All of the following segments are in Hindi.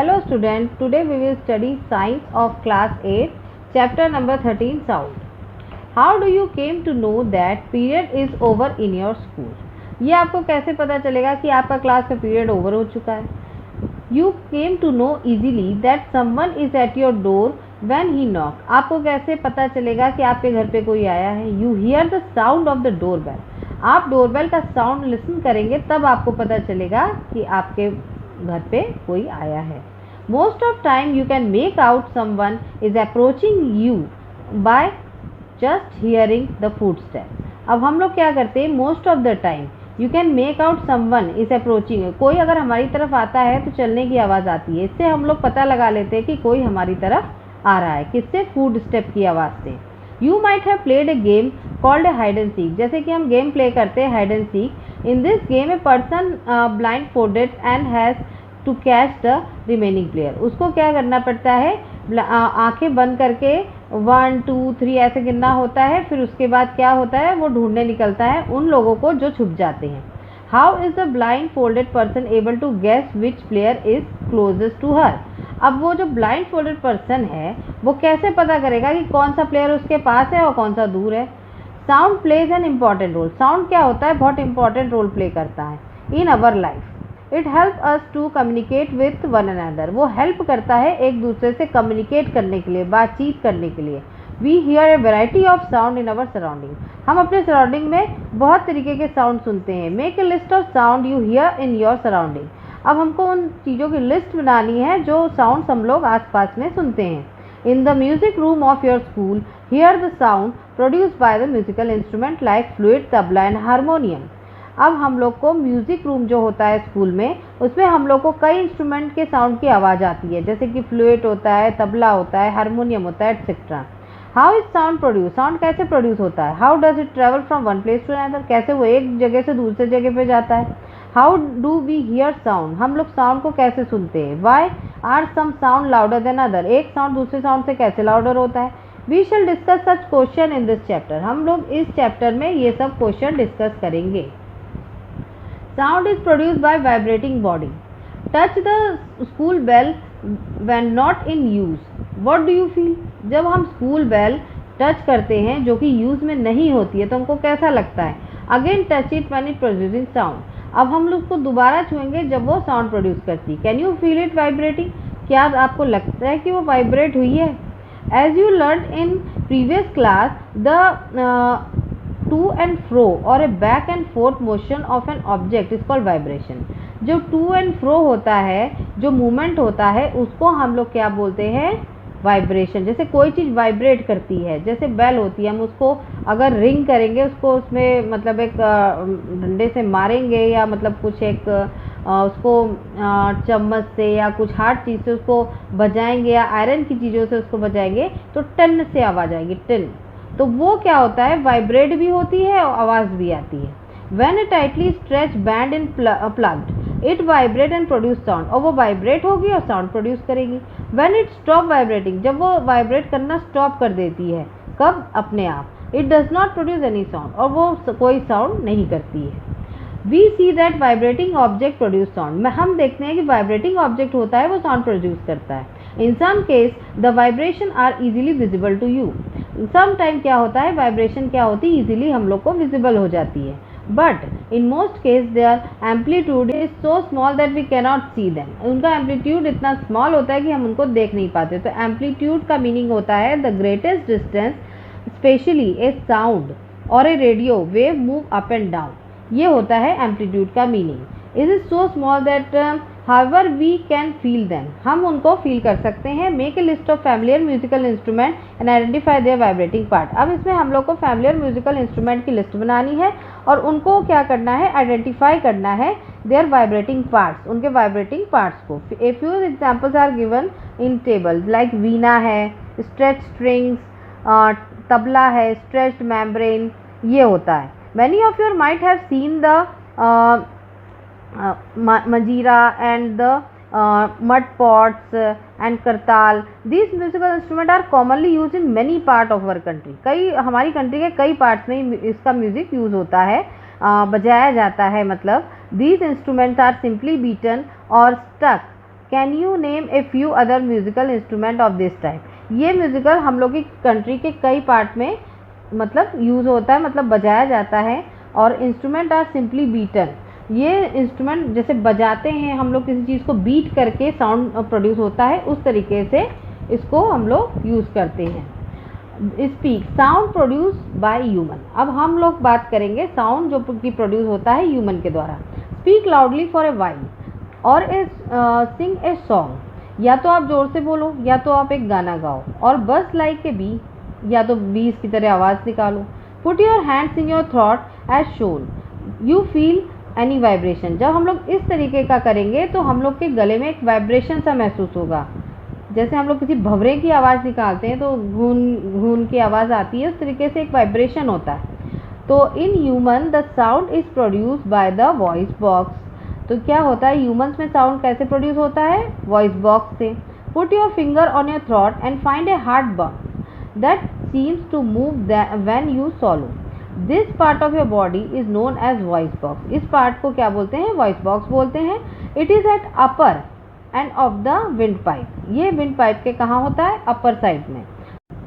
Hello students, today we will study science of class 8, chapter number 13 sound. How do you came to know that period is over in your school? ये आपको कैसे पता चलेगा कि आपका क्लास का पीरियड ओवर हो चुका है? You came to know easily that someone is at your door when he knock. आपको कैसे पता चलेगा कि आपके घर पे कोई आया है? You hear the sound of the doorbell. आप डोरबेल का साउंड लिसन करेंगे तब आपको पता चलेगा कि आपके घर पे कोई आया है. Most of time you can make out someone is approaching you by just hearing the footstep. अब हम लोग क्या करते हैं, most of the time you can make out someone is approaching. कोई अगर हमारी तरफ आता है तो चलने की आवाज़ आती है, इससे हम लोग पता लगा लेते हैं कि कोई हमारी तरफ आ रहा है. किससे? फुट स्टेप की आवाज़ से. You might have played a game called a hide and seek. जैसे कि हम गेम प्ले करते हैं hide and seek. In this game a person blindfolded and has to catch the remaining player. उसको क्या करना पड़ता है, आंखें बंद करके 1 2 3 ऐसे गिनना होता है. फिर उसके बाद क्या होता है, वो ढूंढने निकलता है उन लोगों को जो छुप जाते हैं. How is the blindfolded person able to guess which player is closest to her. अब वो जो ब्लाइंड फोल्डेड पर्सन है वो कैसे पता करेगा कि कौन सा प्लेयर उसके पास है और कौन सा दूर है. Sound plays an important role. Sound क्या होता है, बहुत इंपॉर्टेंट रोल प्ले करता है in our life. It help us to communicate with one another. वो हेल्प करता है एक दूसरे से कम्युनिकेट करने के लिए, बातचीत करने के लिए. We hear a variety of sound in our surrounding. हम अपने सराउंडिंग में बहुत तरीके के साउंड सुनते हैं. Make a list of sound you here in your surrounding. अब हमको उन चीज़ों की लिस्ट बनानी है जो साउंड हम लोग आसपास में सुनते हैं. In the music room of your school here the sound produced by the musical instrument like flute, tabla and harmonium. अब हम लोग को म्यूज़िक रूम जो होता है स्कूल में, उसमें हम लोग को कई इंस्ट्रूमेंट के साउंड की आवाज़ आती है, जैसे कि फ्लूट होता है, तबला होता है, हारमोनियम होता है, etcetera. How is sound produce. Sound कैसे प्रोड्यूस होता है. How does it travel from one place to another. कैसे वो एक जगह से दूसरे जगह पे जाता है. How do we hear sound. हम लोग साउंड को कैसे सुनते हैं. Why are some sound louder than other. एक साउंड दूसरे साउंड से कैसे लाउडर होता है. We shall discuss such question in this chapter. हम लोग इस चैप्टर में ये सब क्वेश्चन डिस्कस करेंगे. Sound is produced by vibrating body. Touch the school bell when not in use. What do you feel? जब हम स्कूल बेल टच करते हैं जो कि यूज़ में नहीं होती है तो हमको कैसा लगता है. Again touch it when it producing sound. अब हम लोग उसको दोबारा छुएंगे जब वो साउंड प्रोड्यूस करती. Can you feel it vibrating? क्या आपको लगता है कि वो वाइब्रेट हुई है. As you learned in previous class, the to and fro or a back and forth motion of an object is called vibration. जो टू एंड फ्रो होता है, जो मूवमेंट होता है, उसको हम लोग क्या बोलते हैं, वाइब्रेशन. जैसे कोई चीज़ वाइब्रेट करती है, जैसे बेल होती है, हम उसको अगर रिंग करेंगे, उसको उसमें मतलब एक डंडे से मारेंगे या मतलब कुछ एक उसको चम्मच से या कुछ हार्ड चीज़ से उसको बजाएंगे या आयरन की चीज़ों से उसको बजाएंगे तो टन से आवाज़ आएगी, टन. तो वो क्या होता है, वाइब्रेट भी होती है और आवाज़ भी आती है. When a tightly stretched band in plugged, it vibrate and produce sound. और वो वाइब्रेट होगी और साउंड प्रोड्यूस करेगी. When it stop vibrating, जब वो वाइब्रेट करना स्टॉप कर देती है, कब, अपने आप. It does not produce any sound. और वो कोई साउंड नहीं करती है. We see that vibrating object produce sound. हम देखते हैं कि वाइब्रेटिंग ऑब्जेक्ट होता है वो साउंड प्रोड्यूस करता है. In some case, the vibration are easily visible to you. Some time क्या होता है, वाइब्रेशन क्या होती है, इजीली हम लोग को विजिबल हो जाती है. But in most case their amplitude is so small that we cannot see them. उनका एम्पलीट्यूड इतना स्मॉल होता है कि हम उनको देख नहीं पाते. तो एम्पलीट्यूड का मीनिंग होता है the greatest distance specially a sound or a radio wave move up and down. ये होता है एम्पलीट्यूड का meaning. It is so small that however we can feel them. हम उनको फील कर सकते हैं. Make a list of familiar musical instrument and identify there vibrating part. अब इसमें हम लोग को फैमिलियर म्यूजिकल इंस्ट्रूमेंट की लिस्ट बनानी है और उनको क्या करना है, आइडेंटिफाई करना है देयर वाइब्रेटिंग पार्ट्स, उनके वाइब्रेटिंग पार्ट्स को. A few examples are given in table like veena है, स्ट्रेच स्ट्रिंग्स, तबला है, स्ट्रेच्ड मेम्ब्रेन, ये होता है. Many of your might have seen the Manjira and the mud pots and करताल. These musical instruments are commonly used in many part of our country. कई हमारी कंट्री के कई पार्ट्स में इसका म्यूज़िक यूज़ होता है, बजाया जाता है. मतलब these instruments are simply beaten or struck can you name a few other musical instrument of this type. ये म्यूजिकल हम लोग की कंट्री के कई पार्ट में मतलब यूज़ होता है, मतलब बजाया जाता है। और इंस्ट्रूमेंट आर सिंपली बीटन, ये इंस्ट्रूमेंट जैसे बजाते हैं हम लोग, किसी चीज़ को बीट करके साउंड प्रोड्यूस होता है, उस तरीके से इसको हम लोग यूज़ करते हैं। Speak, sound produce by human. अब हम लोग बात करेंगे साउंड जो कि प्रोड्यूस होता है ह्यूमन के द्वारा। Speak loudly for a while और सिंग ए सॉन्ग। या तो आप जोर से बोलो या तो आप एक गाना गाओ। और बस लाइक ए बी, या तो बीज की तरह आवाज़ निकालो। Put your hands in your throat as shown you feel any vibration. जब हम लोग इस तरीके का करेंगे तो हम लोग के गले में एक वाइब्रेशन सा महसूस होगा। जैसे हम लोग किसी भंवरे की आवाज़ निकालते हैं तो घून घून की आवाज़ आती है, उस तरीके से एक वाइब्रेशन होता है। तो in human the sound is produce by the voice box. तो क्या होता है, ह्यूमन्स में साउंड कैसे प्रोड्यूस होता है, वॉइस बॉक्स से। Put your finger on your throat and find a hard bump that seems to move when you swallow. This part of your body is known as voice box. इस पार्ट को क्या बोलते हैं, वॉइस बॉक्स बोलते हैं। It is at upper end of the wind pipe. ये विंड पाइप के कहाँ होता है, अपर साइड में।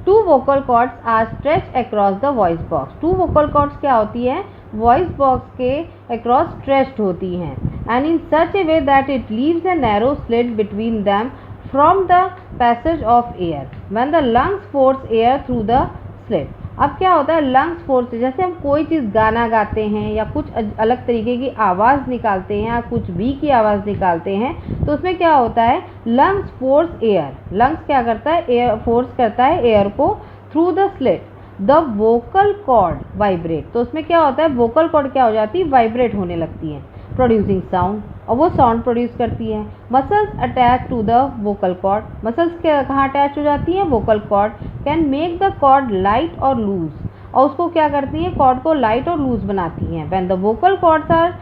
Two vocal cords are stretch across the voice box. Two vocal cords क्या होती है, वॉइस बॉक्स के अक्रॉस स्ट्रेच्ड होती हैं। And in such a way that it leaves a narrow slit between them from the passage of air when the lungs force air through the slit. अब क्या होता है, लंग्स फोर्स, जैसे हम कोई चीज़ गाना गाते हैं या कुछ अलग तरीके की आवाज़ निकालते हैं या कुछ भी की आवाज़ निकालते हैं, तो उसमें क्या होता है, लंग्स फोर्स एयर। लंग्स क्या करता है, एयर फोर्स करता है एयर को through the slit. The vocal cord vibrate. तो उसमें क्या होता है, वोकल कॉर्ड क्या हो जाती है, वाइब्रेट होने लगती है, प्रोड्यूसिंग साउंड, और वो साउंड प्रोड्यूस करती है। Muscles attach to the vocal cord. Muscles कहाँ अटैच हो जाती हैं, vocal cord. Can make the cord light or loose. और उसको क्या करती हैं, कॉर्ड को लाइट और लूज बनाती हैं। When the vocal cords are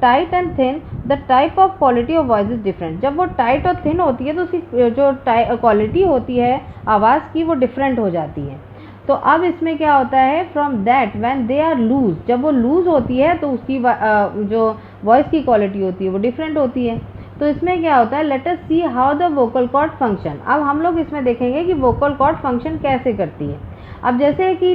tight and thin the type of quality of voice is different. जब वो टाइट और थिन होती है तो उसकी जो क्वालिटी होती है आवाज़ की वो डिफरेंट हो जाती है। तो अब इसमें क्या होता है, from that when they are loose, जब वो लूज होती है तो उसकी जो वॉइस की क्वालिटी होती है वो डिफरेंट होती है। तो इसमें क्या होता है, let us see how the vocal cord function. अब हम लोग इसमें देखेंगे कि वोकल कॉर्ड फंक्शन कैसे करती है। अब जैसे कि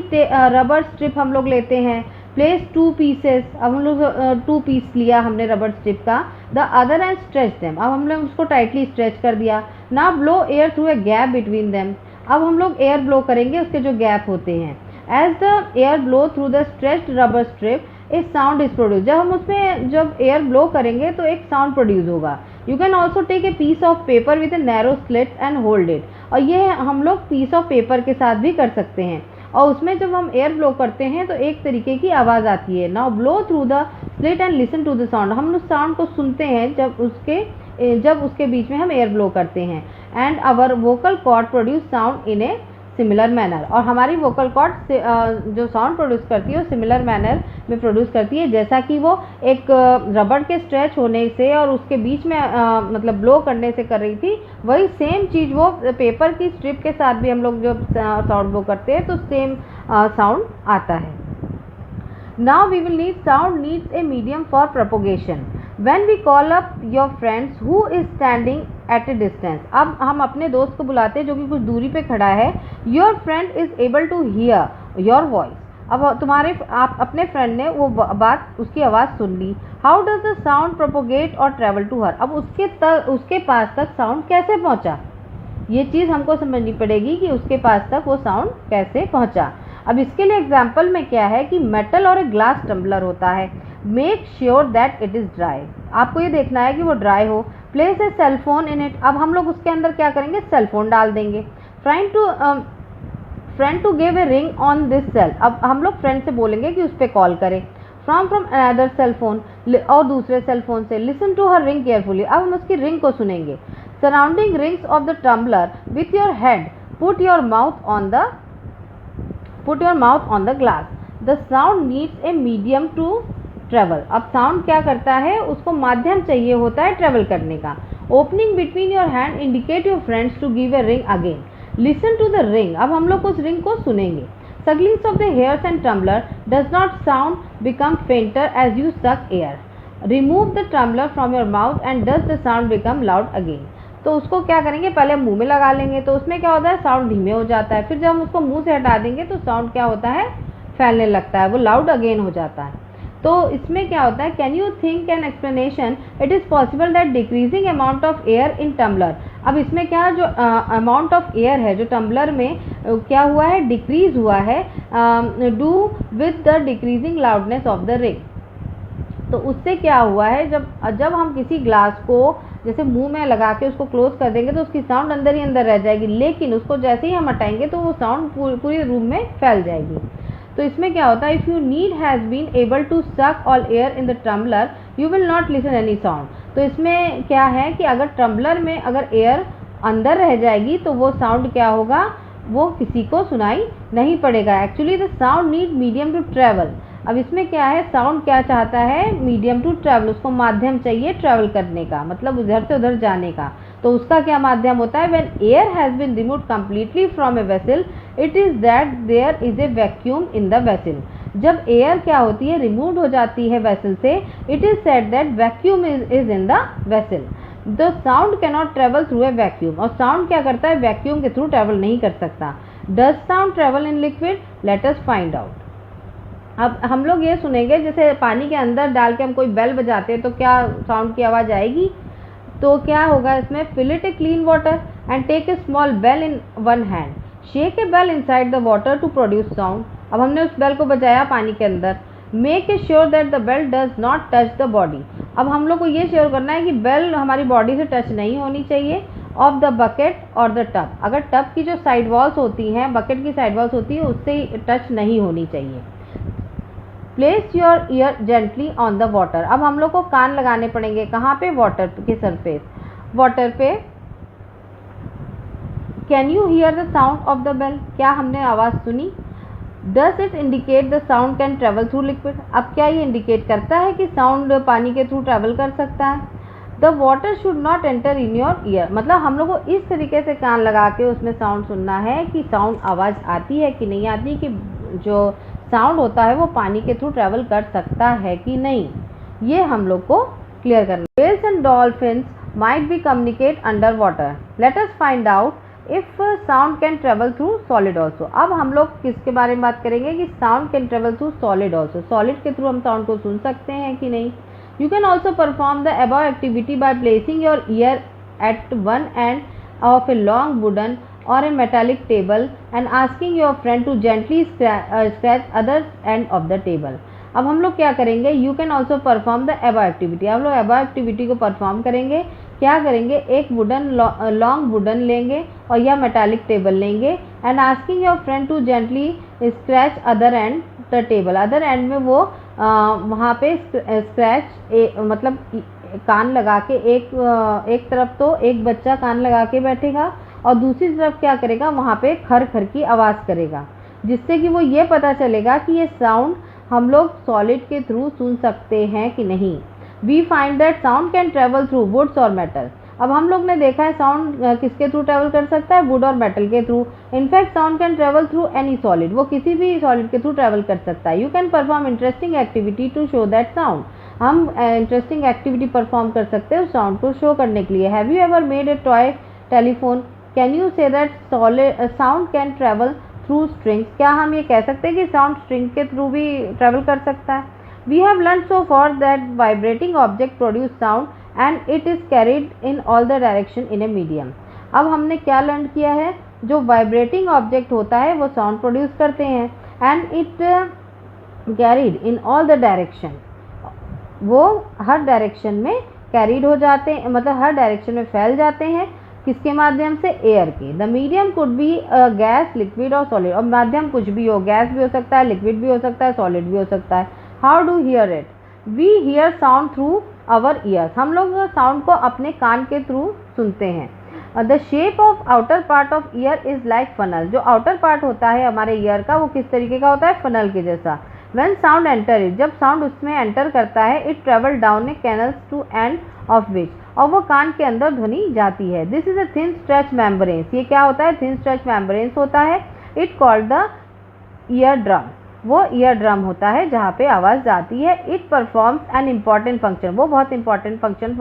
रबर स्ट्रिप हम लोग लेते हैं, प्लेस टू पीसेस। अब हम लोग 2 पीस लिया हमने रबर स्ट्रिप का, the other and stretch them. अब हम लोग उसको टाइटली स्ट्रेच कर दिया। Now blow air through a gap between them. अब हम लोग एयर ब्लो करेंगे उसके जो गैप होते हैं। As the air blow through the stretched rubber strip a sound is produce. जब हम उसमें जब एयर ब्लो करेंगे तो एक साउंड प्रोड्यूस होगा। You can also take a piece of paper with a narrow slit and hold it. और ये हम लोग पीस ऑफ पेपर के साथ भी कर सकते हैं। और उसमें जब हम एयर ब्लो करते हैं तो एक तरीके की आवाज़ आती है। Now blow through the slit and listen to the sound. हम उस साउंड को सुनते हैं जब उसके बीच में हम एयर ब्लो करते हैं। And our vocal cord produce sound in a similar manner. और हमारी वोकल कॉर्ड जो साउंड प्रोड्यूस करती है वो सिमिलर मैनर में प्रोड्यूस करती है, जैसा कि वो एक रबड़ के स्ट्रेच होने से और उसके बीच में मतलब ब्लो करने से कर रही थी। वही सेम चीज़ वो पेपर की स्ट्रिप के साथ भी हम लोग जब साउंड ब्लो करते हैं तो सेम साउंड आता है। Now we will need sound needs a medium for propagation. When we call up your friends who is standing at a distance. अब हम अपने दोस्त को बुलाते हैं जो कि कुछ दूरी पे खड़ा है। Your friend is able to hear your voice. अब आप अपने फ्रेंड ने वो बात उसकी आवाज़ सुन ली। How does the sound propagate or travel to her? अब उसके पास तक साउंड कैसे पहुंचा, ये चीज़ हमको समझनी पड़ेगी कि उसके पास तक वो साउंड कैसे पहुंचा। अब इसके लिए एग्जाम्पल में क्या है कि मेटल और एक ग्लास टम्बलर होता है। Make sure that it is dry. आपको ये देखना है कि वो ड्राई हो। Place a cell phone in it. अब हम लोग उसके अंदर क्या करेंगे, सेल फोन डाल देंगे। Friend to give a ring on this cell. अब हम लोग फ्रेंड से बोलेंगे कि उस पर कॉल करें। फ्रॉम अनदर सेल फोन, और दूसरे सेल फोन से। Listen to her ring carefully. अब हम उसकी रिंग को सुनेंगे। Surrounding rings of the tumbler with your head, put your mouth on the glass. The sound needs a medium to travel. अब साउंड क्या करता है, उसको माध्यम चाहिए होता है ट्रेवल करने का। Opening between your hand indicate your friends to give a ring again. Listen to the ring. अब हम लोग उस रिंग को सुनेंगे। Sucklings of the hairs and tumbler does not sound become fainter as you suck air. Remove the tumbler from your mouth and does the sound become loud again. तो उसको क्या करेंगे, पहले मुंह में लगा लेंगे तो उसमें क्या होता है, साउंड धीमे हो जाता है। फिर जब हम उसको मुंह से हटा देंगे तो साउंड क्या होता है, फैलने लगता है, वो लाउड अगेन हो जाता है। तो इसमें क्या होता है, can you think an explanation, it is possible that decreasing amount of air in tumbler. अब इसमें क्या, जो अमाउंट ऑफ एयर है जो टम्बलर में क्या हुआ है, डिक्रीज हुआ है, do with the decreasing loudness of the ring. तो उससे क्या हुआ है, जब हम किसी ग्लास को जैसे मुंह में लगा के उसको क्लोज कर देंगे तो उसकी साउंड अंदर ही अंदर रह जाएगी, लेकिन उसको जैसे ही हम हटाएंगे तो वो साउंड पूरे रूम में फैल जाएगी। तो इसमें क्या होता है, if you need has been able to suck all air in the tumbler you will not listen any sound. तो इसमें क्या है कि अगर टम्बलर में अगर एयर अंदर रह जाएगी तो वो साउंड क्या होगा, वो किसी को सुनाई नहीं पड़ेगा। Actually the sound need medium to travel. अब इसमें क्या है, साउंड क्या चाहता है, मीडियम टू ट्रैवल, उसको माध्यम चाहिए ट्रैवल करने का, मतलब उधर से उधर जाने का। तो उसका क्या माध्यम होता है, when air has been removed completely from a vessel it is that there is a vacuum in the vessel. जब एयर क्या होती है, रिमूव हो जाती है वेसल से, it is said that vacuum is in the vessel. The sound can not travel through a vacuum. और साउंड क्या करता है, वैक्यूम के थ्रू ट्रेवल नहीं कर सकता। Does sound travel in liquid, late us find out. अब हम लोग ये सुनेंगे, जैसे पानी के अंदर डाल के हम कोई बेल बजाते हैं तो क्या साउंड की आवाज़ आएगी। तो क्या होगा इसमें, fill it a clean water and take a small bell in one hand, shake a bell inside the water to produce sound. अब हमने उस बेल को बजाया पानी के अंदर। Make a sure that the bell does not touch the body. अब हम लोग को ये श्योर करना है कि बेल हमारी बॉडी से टच नहीं होनी चाहिए। ऑफ द बकेट और द टब, अगर टब की जो साइड वॉल्स होती हैं, बकेट की साइड वॉल्स होती है, उससे टच नहीं होनी चाहिए। Place your year gently on the water. अब हम लोग को कान लगाने पड़ेंगे, कहाँ पे, वाटर के सरफेस, वाटर पे। Can you hear the sound of the bell, क्या हमने आवाज़ सुनी। Does it indicate the sound can travel through liquid. अब क्या ये इंडिकेट करता है कि साउंड पानी के थ्रू ट्रेवल कर सकता है। The water should not enter in your year, मतलब हम लोग को इस तरीके से कान लगा के उसमें साउंड सुनना है कि साउंड आवाज़ आती है कि नहीं आती, कि जो साउंड होता है वो पानी के थ्रू ट्रैवल कर सकता है कि नहीं, ये हम लोग को क्लियर करना है। Whales and dolphins might be communicate under water, let us find out if sound can travel through solid also. अब हम लोग किसके बारे में बात करेंगे कि sound can travel through solid also, solid के थ्रू हम साउंड को सुन सकते हैं कि नहीं। You can also perform the above activity by placing your ear at one end of a long wooden or a metallic table and asking your friend to gently scratch other end of the table। अब हम लोग क्या करेंगे, you can also perform the above activity। हम लोग above activity को परफॉर्म करेंगे, क्या करेंगे, एक वुडन लॉन्ग वुडन लेंगे और या मेटालिक टेबल लेंगे and asking your friend to gently scratch other end the table. Other end में वो वहाँ पे स्क्रैच मतलब कान लगा के एक तरफ तो एक बच्चा कान लगा के बैठेगा और दूसरी तरफ क्या करेगा, वहाँ पे खर खर की आवाज़ करेगा, जिससे कि वो ये पता चलेगा कि ये साउंड हम लोग सॉलिड के थ्रू सुन सकते हैं कि नहीं। We find that sound can travel through woods और मेटल। अब हम लोग ने देखा है साउंड किसके थ्रू ट्रेवल कर सकता है, वुड और मेटल के through. In fact sound can travel through any solid, वो किसी भी सॉलिड के थ्रू ट्रेवल कर सकता है। You can perform interesting activity to show that sound. हम इंटरेस्टिंग एक्टिविटी परफॉर्म कर सकते हैं उस साउंड को शो करने के लिए। Have you ever made a toy telephone, can you say that sound can travel through strings. क्या हम ये कह सकते हैं कि साउंड स्ट्रिंग के थ्रू भी ट्रेवल कर सकता है। We have learn so far that vibrating object produce sound and it is carried in all the direction in a medium. अब हमने क्या लर्न किया है, जो वाइब्रेटिंग ऑब्जेक्ट होता है वो साउंड प्रोड्यूस करते हैं and it carried in all the direction, वो हर डायरेक्शन में कैरिड हो जाते हैं, मतलब हर डायरेक्शन में फैल जाते हैं। किसके माध्यम से, एयर के। The medium could be gas, liquid और सॉलिड। और माध्यम कुछ भी हो, गैस भी हो सकता है, लिक्विड भी हो सकता है, सॉलिड भी हो सकता है। How do hear it, we hear sound through our ears. हम लोग साउंड को अपने कान के थ्रू सुनते हैं। The shape of outer part of year is like funnel. जो आउटर पार्ट होता है हमारे ईयर का वो किस तरीके का होता है, फनल के जैसा। व्हेन साउंड एंटर इट, जब साउंड उसमें एंटर करता है, it travel down a canals to end of which, और वो कान के अंदर ध्वनि जाती है। This is a thin stretch membranes. ये क्या होता है, थिन स्ट्रेच मेम्ब्रेन्स होता है। It called the ear drum, वो ईयर ड्रम होता है जहाँ पे आवाज़ जाती है। It performs an important function, वो बहुत इंपॉर्टेंट फंक्शन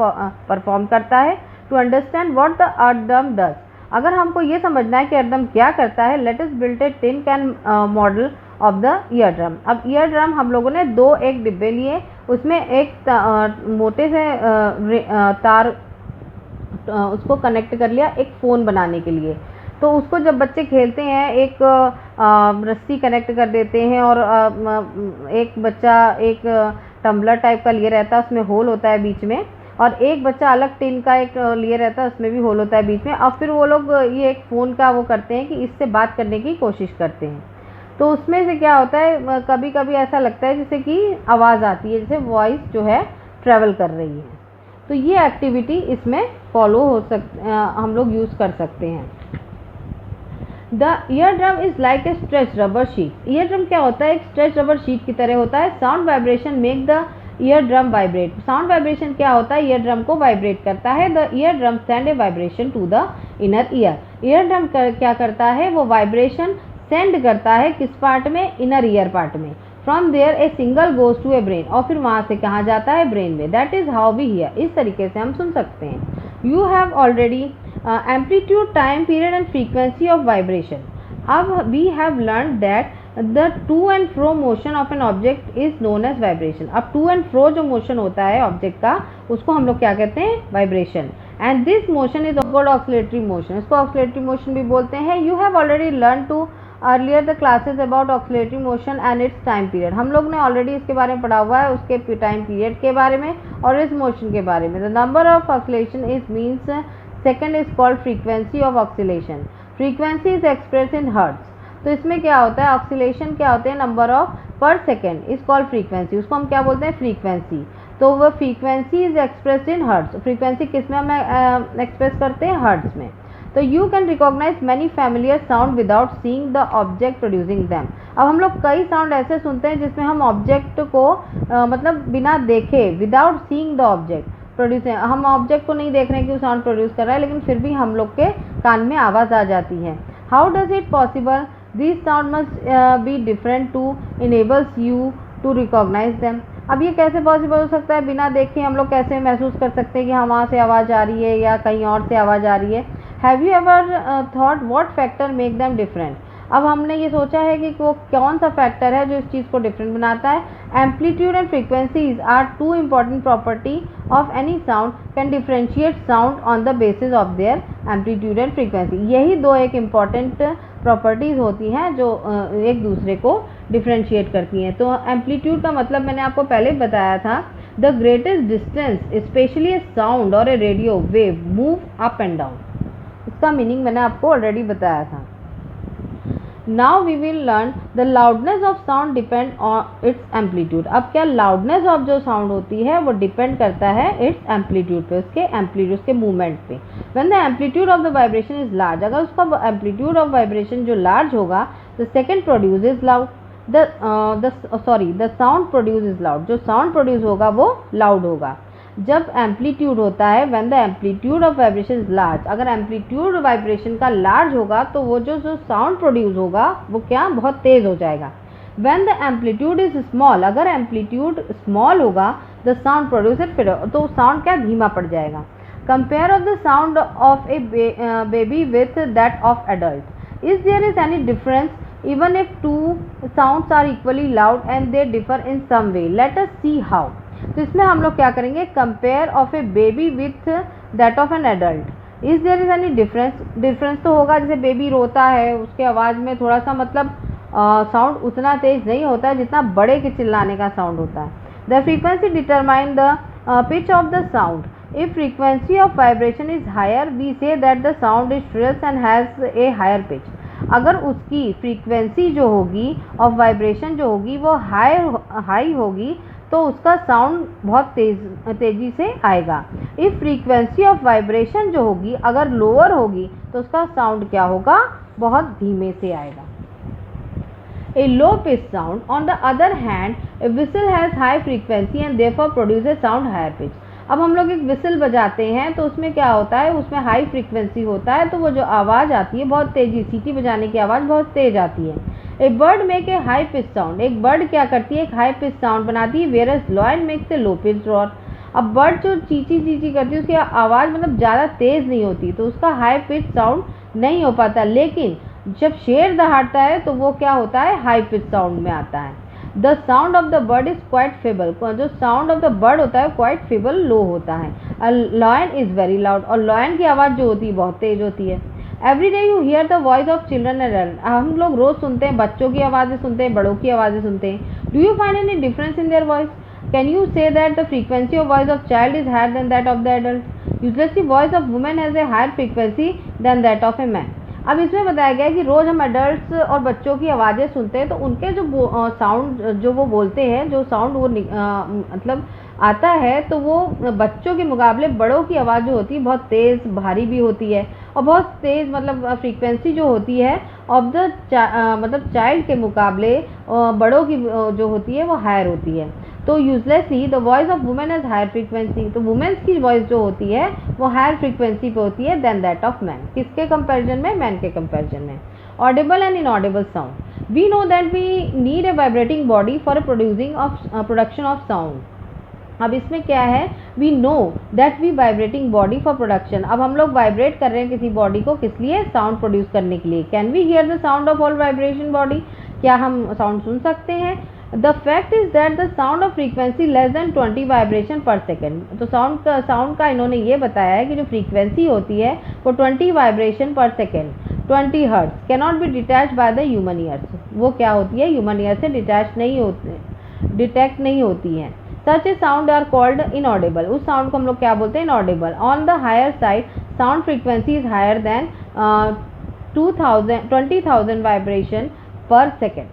परफॉर्म करता है। To understand what the earthworm does, अगर हमको ये समझना है कि earthworm क्या करता है, let us build a tin can model of the ear drum. अब ईयर ड्रम हम लोगों ने एक डिब्बे लिए, उसमें एक मोटे से तार उसको कनेक्ट कर लिया एक फ़ोन बनाने के लिए। तो उसको जब बच्चे खेलते हैं एक रस्सी कनेक्ट कर देते हैं और एक बच्चा एक टम्बलर टाइप का लिए रहता है, उसमें होल होता है बीच में, और एक बच्चा अलग टिन का एक लिए रहता है, उसमें भी होल होता है बीच में। और फिर वो लोग ये एक फ़ोन का वो करते हैं कि इससे बात करने की कोशिश करते हैं। तो उसमें से क्या होता है, कभी कभी ऐसा लगता है जैसे कि आवाज़ आती है, जैसे वॉइस जो है ट्रैवल कर रही है। तो ये एक्टिविटी इसमें फॉलो हो हम लोग यूज़ कर सकते हैं। The ear drum is like a stretch rubber sheet. Year drum क्या होता है, एक स्ट्रेच रबर शीट की तरह होता है। Sound vibration make the ear drum vibrate. Sound vibration क्या होता है, ईयर ड्रम को वाइब्रेट करता है। The ear drum send a vibration to the inner ear. Ear drum क्या करता है, वो वाइब्रेशन सेंड करता है किस पार्ट में, इनर ईयर पार्ट में। From there a signal goes to a brain, और फिर वहाँ से कहाँ जाता है, ब्रेन में। That is how we hear, इस तरीके से हम सुन सकते हैं। You have already amplitude, time period and frequency of vibration. अब we have learn that the to and fro motion of an object is known as vibration. अब टू एंड फ्रो जो मोशन होता है ऑब्जेक्ट का, उसको हम लोग क्या कहते हैं, vibration. And this motion is called oscillatory motion, इसको ऑक्सिलेटरी मोशन भी बोलते हैं। You have already learn to earlier the classes about oscillatory motion and its time period. हम लोग ने ऑलरेडी इसके बारे में पढ़ा हुआ है, उसके टाइम पीरियड के बारे में और इस मोशन के बारे में। The number of oscillation is means second is called frequency of oscillation. Frequency is express in hertz. तो इसमें क्या होता है, ऑक्सिलेशन क्या होते हैं, number of per second is called frequency, उसको हम क्या बोलते हैं, फ्रीक्वेंसी। तो वह frequency is expressed in hertz. Frequency किस में हम एक्सप्रेस करते हैं, हर्ट्ज में। तो you can recognize many familiar sound without seeing the object producing them. अब हम लोग कई साउंड ऐसे सुनते हैं जिसमें हम ऑब्जेक्ट को मतलब बिना देखे, without seeing the object produce, हम ऑब्जेक्ट को नहीं देख रहे हैं कि वो साउंड प्रोड्यूस कर रहा है, लेकिन फिर भी हम लोग के कान में आवाज़ आ जाती है। How does it possible, this sound must be different to enables you to recognise them. अब ये कैसे पॉसिबल हो सकता है, बिना देखे हम लोग कैसे महसूस कर सकते हैं कि हाँ वहाँ से आवाज़ आ रही है या कहीं और से आवाज़ आ रही है। Have you ever thought what factor make them different. अब हमने ये सोचा है कि वो कौन सा फैक्टर है जो इस चीज़ को डिफरेंट बनाता है। Amplitude and frequencies are two important property of any sound, can differentiate sound on the basis of their amplitude and frequency. यही दो एक इम्पॉर्टेंट प्रॉपर्टीज़ होती हैं जो एक दूसरे को डिफरेंशिएट करती हैं। तो एम्पलीट्यूड का मतलब मैंने आपको पहले बताया था, the greatest distance specially a sound or a radio wave move up and down. इसका मीनिंग मैंने आपको ऑलरेडी बताया था। Now we will learn the loudness of sound depend on its amplitude. अब क्या लाउडनेस ऑफ जो साउंड होती है वो डिपेंड करता है इट्स एम्पलीट्यूड पे, उसके एम्पलीट्यूड, उसके मूवमेंट पे। When the amplitude of the vibration is large, अगर उसका एम्पलीट्यूड ऑफ वाइब्रेशन जो लार्ज होगा, the second produce is loud, the sound produce is loud, जो साउंड प्रोड्यूस होगा वो लाउड होगा। जब एम्पलीट्यूड होता है, when the amplitude of vibration is large, अगर एम्पलीट्यूड वाइब्रेशन का लार्ज होगा तो वो जो साउंड प्रोड्यूस होगा वो क्या, बहुत तेज हो जाएगा। When the amplitude is small, अगर एम्पलीट्यूड स्मॉल होगा, द साउंड प्रोड्यूस फिर तो साउंड क्या, धीमा पड़ जाएगा। Compare of the sound of a baby with that of adult, is there is any difference even if two sounds are equally loud and they differ in some way, let us see how। तो इसमें हम लोग क्या करेंगे, compare of a baby with that of an adult, is there is any difference. Difference तो होगा, जैसे बेबी रोता है उसके आवाज़ में थोड़ा सा मतलब साउंड उतना तेज नहीं होता है जितना बड़े के चिल्लाने का साउंड होता है। The frequency determine the pitch of the sound, if frequency of vibration is higher we say that the sound is shrills and has a higher pitch. अगर उसकी फ्रीक्वेंसी जो होगी ऑफ वाइब्रेशन जो होगी वो हाई होगी तो उसका साउंड बहुत तेज़ी से आएगा। इफ़ फ्रीक्वेंसी ऑफ वाइब्रेशन जो होगी अगर लोअर होगी तो उसका साउंड क्या होगा, बहुत धीमे से आएगा। A low pitch sound, on the other hand, a whistle has high frequency and therefore produces sound higher pitch। अब हम लोग एक विसल बजाते हैं तो उसमें क्या होता है, उसमें हाई फ्रीक्वेंसी होता है, तो वो जो आवाज़ आती है बहुत तेज़ी, सीटी बजाने की आवाज़ बहुत तेज़ आती है। A bird make a high pitch sound, एक बर्ड क्या करती है, एक हाई पिच साउंड बनाती है, whereas lion makes a low pitch roar. अब बर्ड जो चींची चींची करती है उसकी आवाज़ मतलब ज़्यादा तेज़ नहीं होती, तो उसका हाई पिच साउंड नहीं हो पाता। लेकिन जब शेर दहाड़ता है तो वो क्या होता है, हाई पिच साउंड में आता है। The sound of the bird is quite fable, जो साउंड ऑफ द बर्ड होता है क्वाइट फेबल, लो होता है। लॉयन इज वेरी लाउड, और लॉयन की आवाज़ जो होती है बहुत तेज होती है। Every day you hear the voice of children and adult, हम लोग रोज सुनते हैं, बच्चों की आवाज़ें सुनते हैं, बड़ों की आवाज़ें सुनते हैं। Do you find any difference in their voice? Can you say that the frequency of voice of child is higher than that of the adult? Usually voice of women has a higher frequency than that of a man. अब इसमें बताया गया है कि रोज़ हम एडल्ट्स और बच्चों की आवाज़ें सुनते हैं, तो उनके जो साउंड जो वो बोलते हैं, जो साउंड वो मतलब आता है, तो वो बच्चों के मुकाबले बड़ों की आवाज़ जो होती है बहुत तेज़ भारी भी होती है, और बहुत तेज़ मतलब फ्रीक्वेंसी जो होती है ऑफ द मतलब चाइल्ड के मुकाबले बड़ों की जो होती है वो हायर होती है। तो usually the voice of women is higher frequency, तो वुमेन्स की वॉइस जो होती है वो हायर फ्रीक्वेंसी पे होती है देन दैट ऑफ मैन। किसके कंपैरिजन में? मैन के कंपैरिजन में। Audible and inaudible sound, we know that we need a vibrating body for production of sound. अब इसमें क्या है, we know that we vibrating body for production, अब हम लोग वाइब्रेट कर रहे हैं किसी बॉडी को, किस लिए? साउंड प्रोड्यूस करने के लिए। Can we hear the sound of all vibration body, क्या हम साउंड सुन सकते हैं? The fact is that the sound of frequency less than 20 vibration per second, तो साउंड का इन्होंने ये बताया है कि जो फ्रीक्वेंसी होती है वो 20 vibration per second, 20 hertz, cannot be detach by the human ears, वो क्या होती है, ह्यूमन ईयर से डिटैच नहीं होते, डिटेक्ट नहीं होती हैं। Such a sound are called inaudible, उस साउंड को हम लोग क्या बोलते हैं? Inaudible. On the higher side sound frequency is higher than 20,000 vibration per second.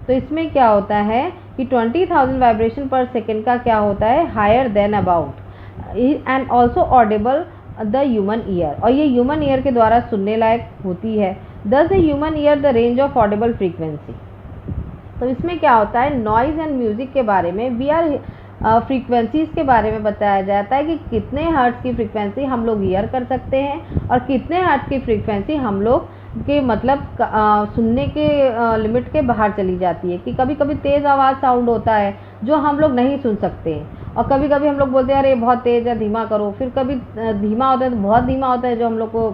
तो इसमें क्या होता है कि 20,000 वाइब्रेशन पर सेकेंड का क्या होता है? Higher than about, and also audible the human ear, और ये ह्यूमन ईयर के द्वारा सुनने लायक होती है। दस a human ear the range of Audible frequency, तो इसमें क्या होता है, नॉइज़ एंड म्यूज़िक के बारे में, वी आर फ्रीक्वेंसीज़ के बारे में बताया जाता है कि कितने हर्ट्ज़ की फ्रीक्वेंसी हम लोग ईयर कर सकते हैं और कितने हर्ट्ज़ की फ्रीक्वेंसी हम लोग के मतलब सुनने के लिमिट के बाहर चली जाती है। कि कभी कभी तेज़ आवाज़ साउंड होता है जो हम लोग नहीं सुन सकते हैं, और कभी कभी हम लोग बोलते हैं अरे बहुत तेज़ है, धीमा करो, फिर कभी धीमा होता है तो बहुत धीमा होता है जो हम लोग को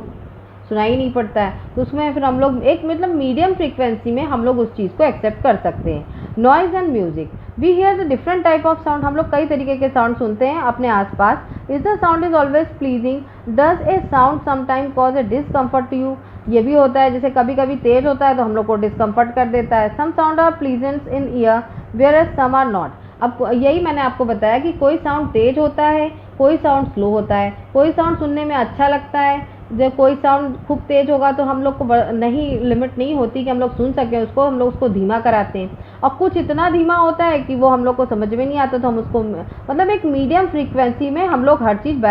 सुनाई नहीं पड़ता है, तो उसमें फिर हम लोग एक मतलब मीडियम फ्रीक्वेंसी में हम लोग उस चीज़ को एक्सेप्ट कर सकते हैं। Noise and music, we hear the different type of sound, हम लोग कई तरीके के साउंड सुनते हैं अपने आसपास। Is the sound is always pleasing, does a sound sometime cause a discomfort to you, ये भी होता है, जैसे कभी कभी तेज होता है तो हम लोग को डिसकम्फर्ट कर देता है। Some sound are pleasant in ear whereas some are not, अब यही मैंने आपको बताया कि कोई साउंड तेज होता है, कोई साउंड स्लो होता है, कोई साउंड सुनने में अच्छा लगता है, जब कोई साउंड खूब तेज होगा तो हम लोग को नहीं लिमिट नहीं होती कि हम लोग सुन सकें उसको, हम लोग उसको धीमा कराते हैं, और कुछ इतना धीमा होता है कि वो हम लोग को समझ में नहीं आता, तो हम उसको मतलब एक मीडियम फ्रीक्वेंसी में हम लोग हर चीज़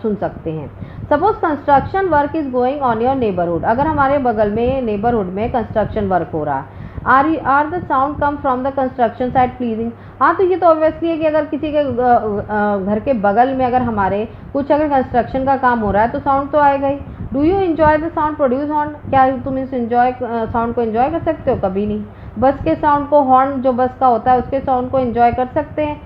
सुन सकते हैं। Suppose construction work is going on your neighbourhood, अगर हमारे बगल में नेबरहुड में कंस्ट्रक्शन वर्क हो रहा है, are the sound come from the construction side pleasing, हाँ तो ये तो ऑब्वियसली है कि अगर किसी के घर के बगल में अगर हमारे कुछ अगर कंस्ट्रक्शन का काम हो रहा है तो साउंड तो आएगा ही। Do you enjoy the sound produce horn, क्या तुम इस साउंड को इन्जॉय कर सकते हो? कभी नहीं। बस के साउंड को, हॉर्न जो बस का होता है उसके साउंड को इन्जॉय कर सकते हैं?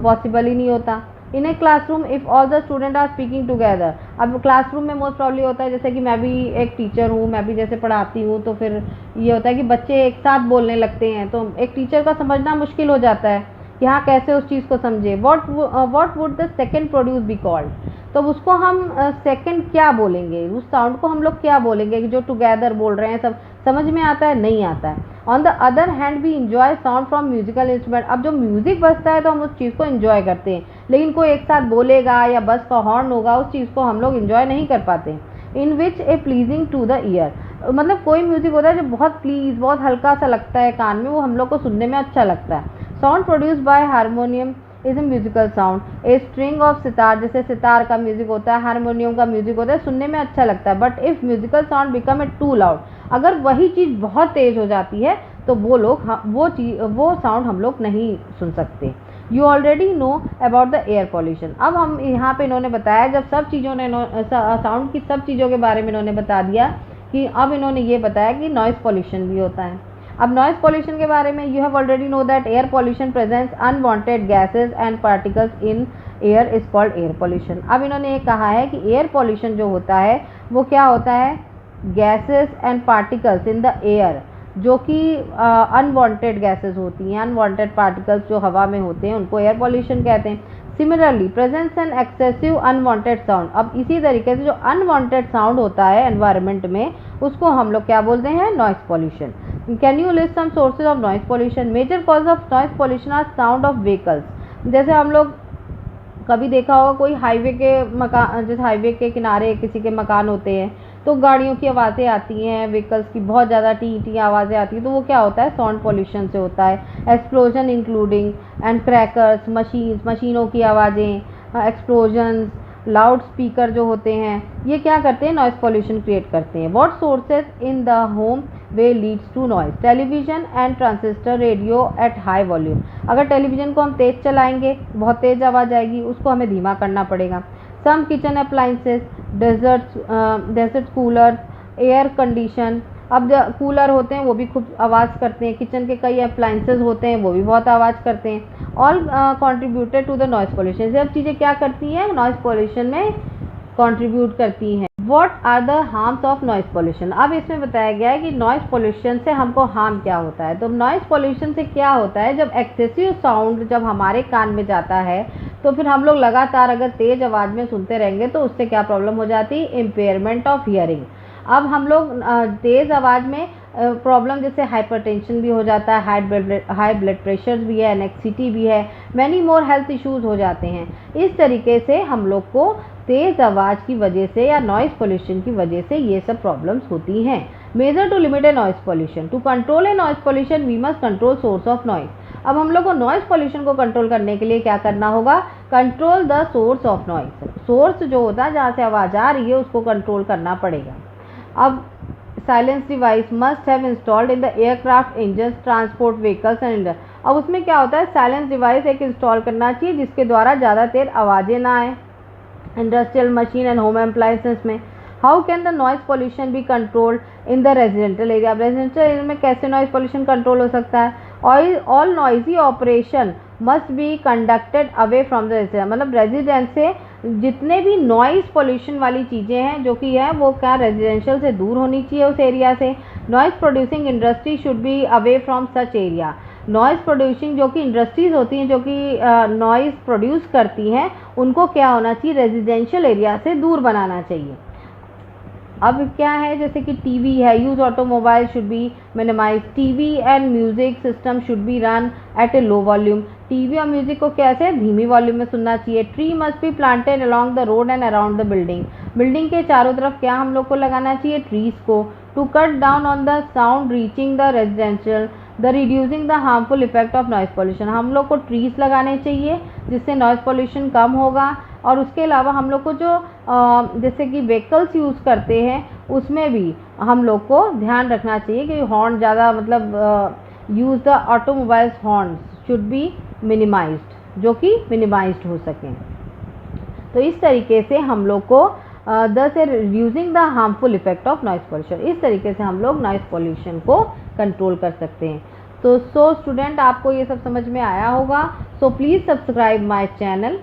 पॉसिबल ही नहीं होता। In a classroom if all the student are speaking together, अब क्लासरूम में मोस्ट प्रॉब्ली होता है, जैसे कि मैं भी एक टीचर हूँ, मैं भी जैसे पढ़ाती हूँ, तो फिर ये होता है कि बच्चे एक साथ बोलने लगते हैं, तो एक टीचर का समझना मुश्किल हो जाता है कि हाँ कैसे उस चीज़ को समझे। What would the second produce be called, तो उसको हम सेकंड क्या बोलेंगे, उस साउंड को हम लोग क्या बोलेंगे कि जो टुगेदर बोल रहे हैं, सब समझ में आता है? नहीं आता है। On the other hand we enjoy sound from musical instrument, अब जो म्यूजिक बजता है तो हम उस चीज़ को इन्जॉय करते हैं, लेकिन कोई एक साथ बोलेगा या बस का हॉर्न होगा उस चीज़ को हम लोग इन्जॉय नहीं कर पाते। इन विच ए प्लीजिंग टू द ईयर, मतलब कोई म्यूजिक होता है जो बहुत प्लीज, बहुत हल्का सा लगता है कान में, वो हम लोग को सुनने में अच्छा लगता है। Sound produce by harmonium is a musical sound, a string of sitar, जैसे सितार का म्यूजिक होता है, हारमोनियम का म्यूजिक होता है, सुनने में अच्छा लगता है। But if musical sound become a too loud, अगर वही चीज़ बहुत तेज हो जाती है तो वो लोग वो साउंड हम लोग नहीं सुन सकते। You already know about the air pollution, अब हम यहाँ पे इन्होंने बताया, जब सब चीज़ों ने साउंड की सब चीज़ों के बारे में इन्होंने बता दिया, कि अब इन्होंने ये बताया कि नॉइज़ पॉल्यूशन भी होता है। अब नॉइज पॉल्यूशन के बारे में, you have already know that air pollution presents unwanted gases and particles in air is called air pollution. अब इन्होंने ये कहा है कि एयर पॉल्यूशन जो होता है वो क्या होता है, gases and particles in the air, जो कि अनवांटेड गैसेस होती हैं, अनवांटेड पार्टिकल्स जो हवा में होते हैं उनको एयर पॉल्यूशन कहते हैं। Similarly presence and excessive unwanted sound, अब इसी तरीके से जो अनवांटेड साउंड होता है एनवायरनमेंट में उसको हम लोग क्या बोलते हैं, noise pollution. Can you list some sources of noise pollution? Major cause of noise pollution are sound of vehicles. जैसे हम लोग कभी देखा होगा कोई हाईवे के मकान, जैसे हाईवे के किनारे किसी के मकान होते हैं तो गाड़ियों की आवाज़ें आती हैं, व्हीकल्स की बहुत ज़्यादा टी टी आवाज़ें आती हैं, तो वो क्या होता है, साउंड पॉल्यूशन से होता है। एक्सप्लोजन इंक्लूडिंग एंड क्रैकर्स, मशीनों की आवाज़ें, एक्सप्लोजन, लाउड स्पीकर जो होते हैं, ये क्या करते हैं, नॉइज़ पॉल्यूशन क्रिएट करते हैं। What sources in the home way leads to noise? Television and transistor radio at high volume. अगर टेलीविज़न को हम तेज़ चलाएंगे बहुत तेज़ आवाज़ आएगी, उसको हमें धीमा करना पड़ेगा। Some kitchen appliances, desert cooler, air condition. अब कूलर होते हैं वो भी खूब आवाज़ करते हैं, किचन के कई अप्लाइंसेस होते हैं वो भी बहुत आवाज़ करते हैं। All contributed to the noise pollution. सब चीज़ें क्या करती हैं, नॉइज़ पॉल्यूशन में कंट्रीब्यूट करती हैं। What are the harms of noise pollution? अब इसमें बताया गया है कि नॉइज़ पॉल्यूशन से हमको हार्म क्या होता है। तो नॉइज़ पॉल्यूशन से क्या होता है, जब एक्सेसिव साउंड जब हमारे कान में जाता है तो फिर हम लोग लगातार अगर तेज़ आवाज़ में सुनते रहेंगे तो उससे क्या प्रॉब्लम हो जाती है, इम्पेयरमेंट ऑफ हियरिंग। अब हम लोग तेज़ आवाज़ में प्रॉब्लम जैसे हाइपरटेंशन भी हो जाता है, हाई ब्लड प्रेशर भी है, एनेक्सिटी भी है, मैनी मोर हेल्थ इश्यूज़ हो जाते हैं। इस तरीके से हम लोग को तेज़ आवाज़ की वजह से या नॉइज़ पॉल्यूशन की वजह से ये सब प्रॉब्लम्स होती हैं। Major to limit a noise pollution. To control a noise pollution we must control source of noise. अब हम लोग को नॉइज़ पॉल्यूशन को कंट्रोल करने के लिए क्या करना होगा, control the source of noise. Source जो होता है जहाँ से आवाज़ आ रही है उसको कंट्रोल करना पड़ेगा। अब silence device must have installed in the aircraft, engines, transport vehicles and. अब उसमें क्या होता है, साइलेंस डिवाइस एक इंस्टॉल करना चाहिए जिसके द्वारा ज़्यादा देर आवाज़ें ना आए। Industrial machine and home appliances में। How can the noise pollution be controlled in the residential area? Residential area में कैसे नॉइज़ पॉल्यूशन कंट्रोल हो सकता है? All noisy operation must be conducted away from the residence. मतलब रेजिडेंस से जितने भी नॉइज़ पॉल्यूशन वाली चीज़ें हैं जो कि है वो क्या रेजिडेंशियल से दूर होनी चाहिए उस एरिया से। Noise producing industry should be away from such area. Noise producing जो कि इंडस्ट्रीज़ होती हैं जो कि नॉइज़ प्रोड्यूस करती हैं उनको क्या होना चाहिए, रेजिडेंशियल एरिया से दूर बनाना चाहिए। अब क्या है, जैसे कि टीवी है, use automobile should be minimise. TV and music system should be run at a low volume. TV और म्यूजिक को कैसे धीमी वॉल्यूम में सुनना चाहिए। Tree must be planted along the road and around the building. Building के चारों तरफ क्या हम लोग को लगाना चाहिए, ट्रीज को। To cut down on the sound reaching the residential, the reducing the harmful effect of noise pollution. हम लोग को ट्रीज लगाने चाहिए जिससे नॉइज़ पॉल्यूशन कम होगा। और उसके अलावा हम लोग को जो जैसे कि व्हीकल्स यूज़ करते हैं उसमें भी हम लोग को ध्यान रखना चाहिए कि हॉर्न ज़्यादा मतलब use the automobiles horns should be minimised, जो कि मिनिमाइज्ड हो सकें। तो इस तरीके से हम लोग को दस reducing the harmful effect of noise pollution, इस तरीके से हम लोग नॉइज़ पॉल्यूशन को कंट्रोल कर सकते हैं। तो स्टूडेंट आपको ये सब समझ में आया होगा। So please subscribe my channel.